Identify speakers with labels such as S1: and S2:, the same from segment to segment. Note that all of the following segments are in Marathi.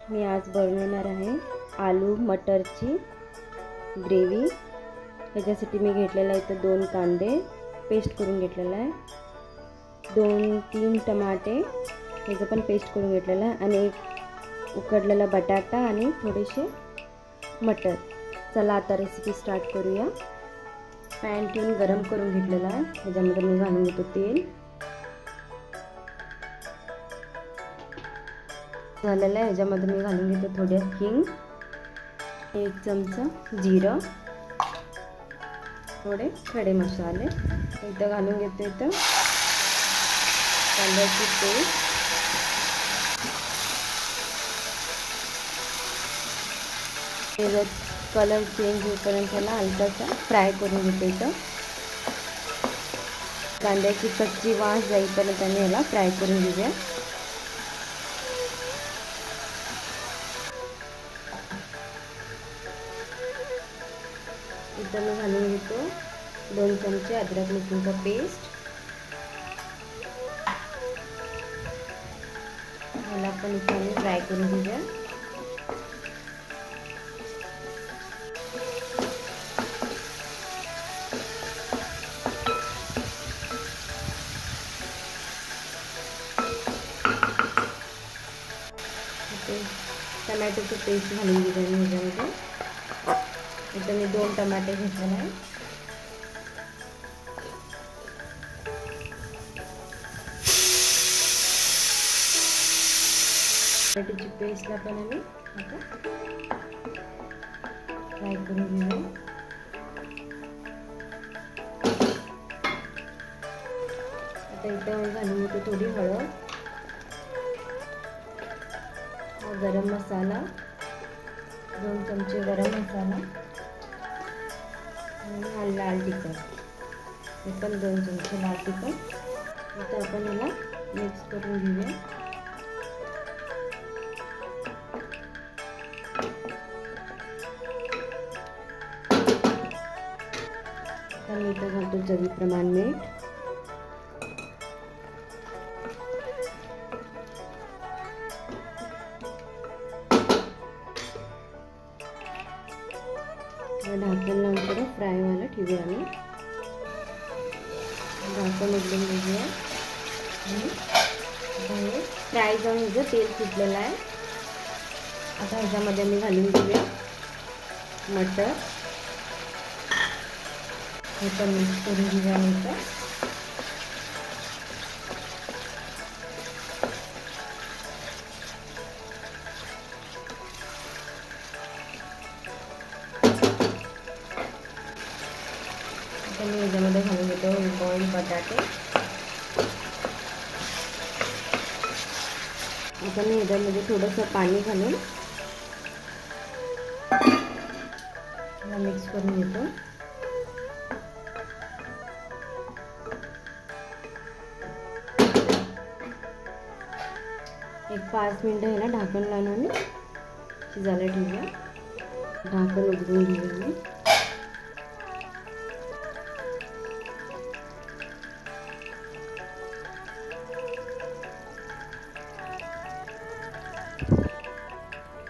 S1: मी आज बनवणार आहे आलू मटरची ग्रेव्ही। ह्याच्यासाठी मी घेतलेला आहे इथं 2 कांदे पेस्ट करून घेतलेला आहे, 2-3 टमाटे ह्याचं पण पेस्ट करून घेतलेला आहे आणि एक उकडलेला बटाटा आणि थोडेसे मटर। चला आता रेसिपी स्टार्ट करूया। पॅन ठेवून गरम करून घेतलेला आहे, ह्याच्यामध्ये मी घालून घेतो तेल। झालेलं आहे, ह्याच्यामध्ये मी घालून घेतो थोडे हिंग, 1 चमचा जिरं, थोडे खडे मसाले इथं घालून घेतो। इथं कांद्याची पेस्ट, त्याचा कलर चेंज होईपर्यंत त्याला हलकासा फ्राय करून घेतो। इथं कांद्याची कच्ची वास जाईपर्यंत आम्ही याला फ्राय करून घेऊया। इथं मी घालून घेतो 2 चमचे अद्रक लसूणचा पेस्ट। मला पण इथे फ्राय करून घेऊया। टमॅटोचं पेस्ट घालून घेऊया ह्याच्यामध्ये। इथं मी 2 टमाटे घेतलेले आहे। टमाट्याची पेस्टला पण आम्ही आता फ्राय करून घेऊया। आता इथं घालून घेतो थोडी हळद, गरम मसाला, 2 चमचे गरम मसाला आणि लाल तिखट, हे पण 2 चमचे लाल तिखट। आता आपण याला मिक्स करून घेऊया। आता मी इथं घालतो चवीप्रमाणे मीठ, ढाकण लावून थोडं फ्राय व्हायला ठेवूया। आम्ही ढाकण उघडून घेऊया आणि फ्राय जाऊन ह्याचं तेल सुटलेलं आहे। आता ह्याच्यामध्ये मी घालून घेऊया मटर, हे पण मिक्स करून घेऊया। नंतर मी ह्याच्यामध्ये घालून घेतो बॉइल बटाटे। आता मी ह्याच्यामध्ये थोडंसं पाणी घालून मिक्स करून घेतो। एक 5 मिनिटं ह्याला ढाकण लावून आम्ही शिजायला ठेवूया। ढाकण उघडून घेऊया मी।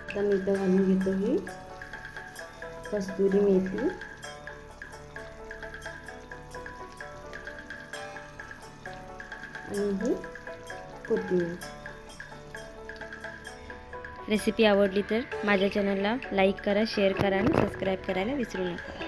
S1: आता मी इथं घालून घेतो ही कस्तुरी मेथी आणि ही कोथिंबीर। रेसिपी आवडली तर माझ्या चॅनलला लाईक करा, शेअर करा आणि सबस्क्राईब करायला विसरू नका।